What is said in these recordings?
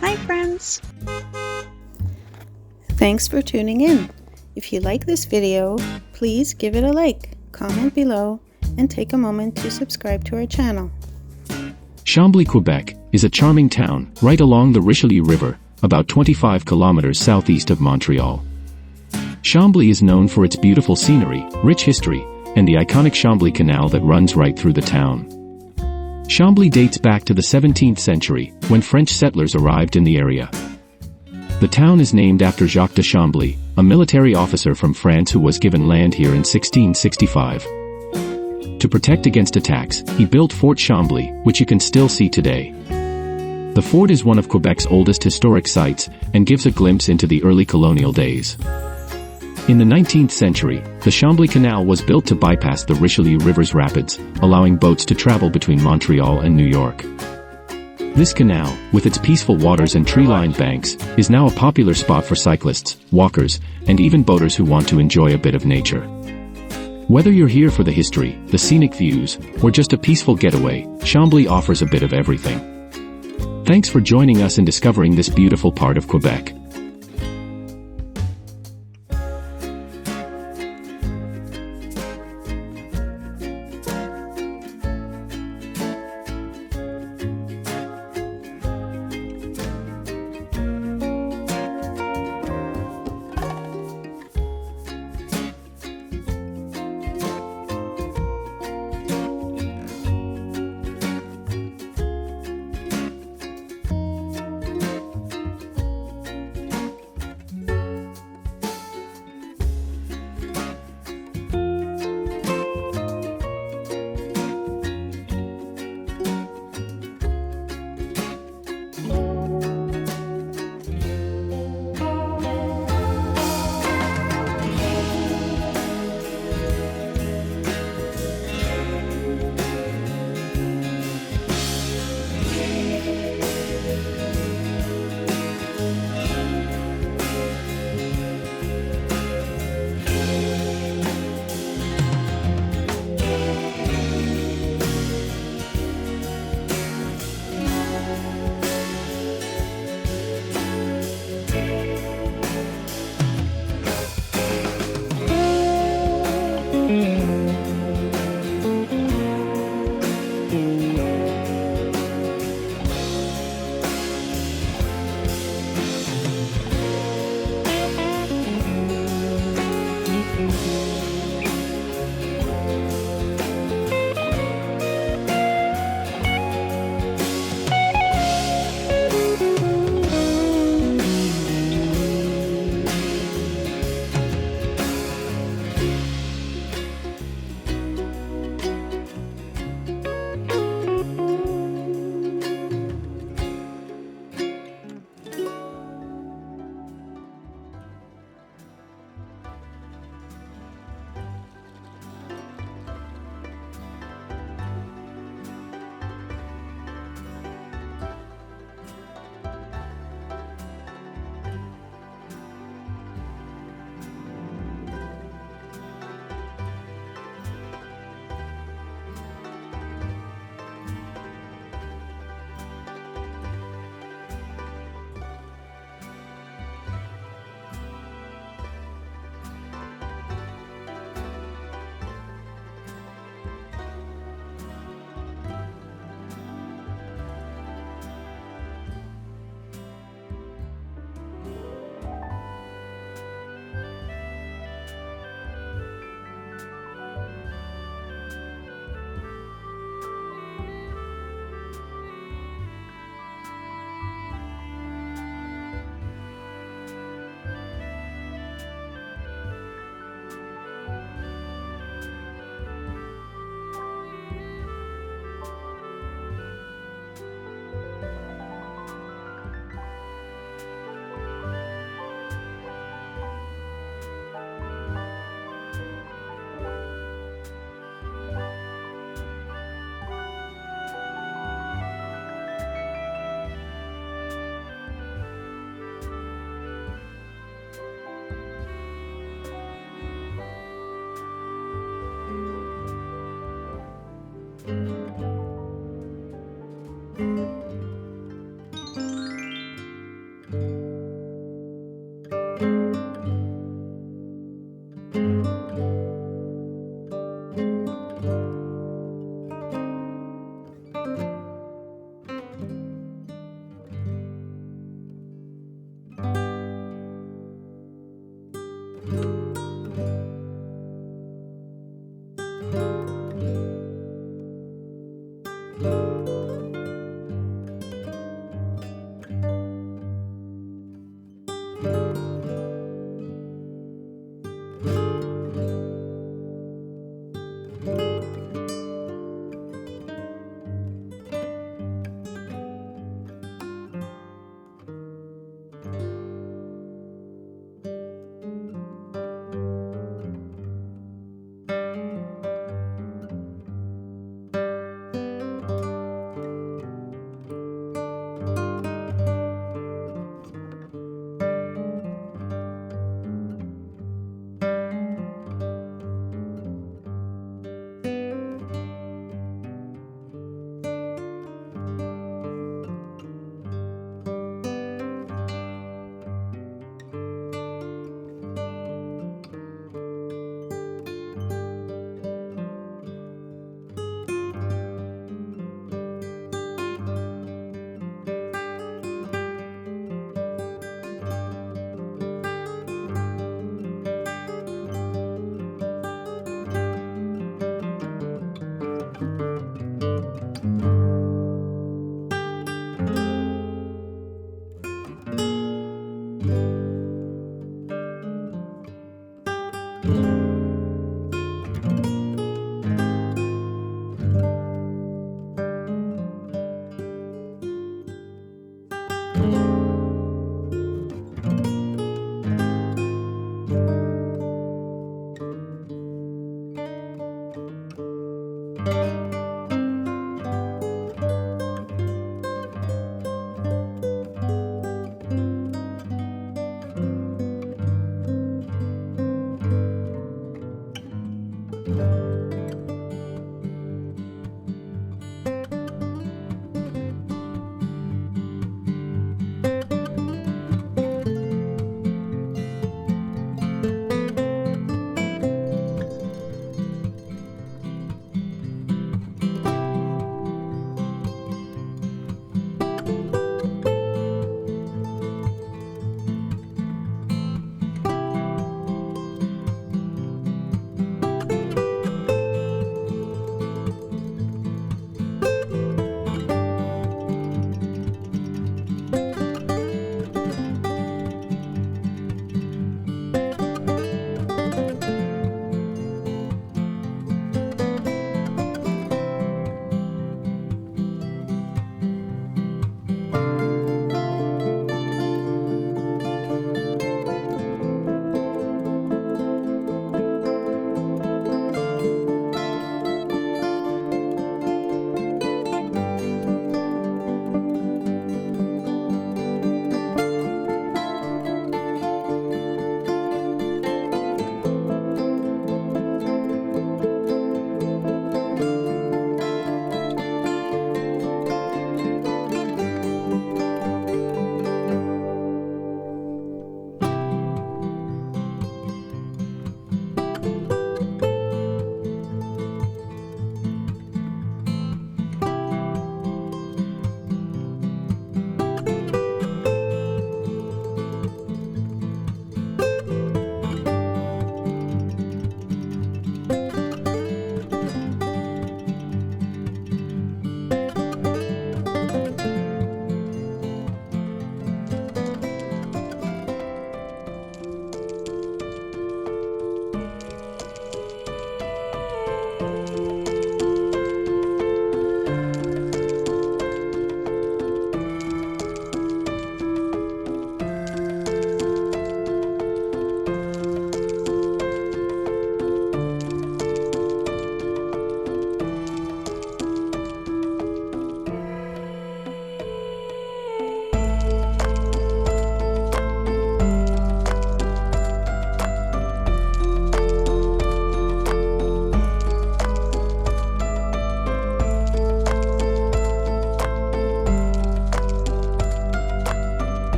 Hi friends! Thanks for tuning in. If you like this video, please give it a like, comment below, and take a moment to subscribe to our channel. Chambly, Quebec is a charming town right along the Richelieu River, about 25 kilometers southeast of Montreal. Chambly is known for its beautiful scenery, rich history, and the iconic Chambly Canal that runs right through the town. Chambly dates back to the 17th century, when French settlers arrived in the area. The town is named after Jacques de Chambly, a military officer from France who was given land here in 1665. To protect against attacks, he built Fort Chambly, which you can still see today. The fort is one of Quebec's oldest historic sites, and gives a glimpse into the early colonial days. In the 19th century, the Chambly Canal was built to bypass the Richelieu River's rapids, allowing boats to travel between Montreal and New York. This canal, with its peaceful waters and tree-lined banks, is now a popular spot for cyclists, walkers, and even boaters who want to enjoy a bit of nature. Whether you're here for the history, the scenic views, or just a peaceful getaway, Chambly offers a bit of everything. Thanks for joining us in discovering this beautiful part of Quebec.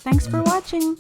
Thanks for watching!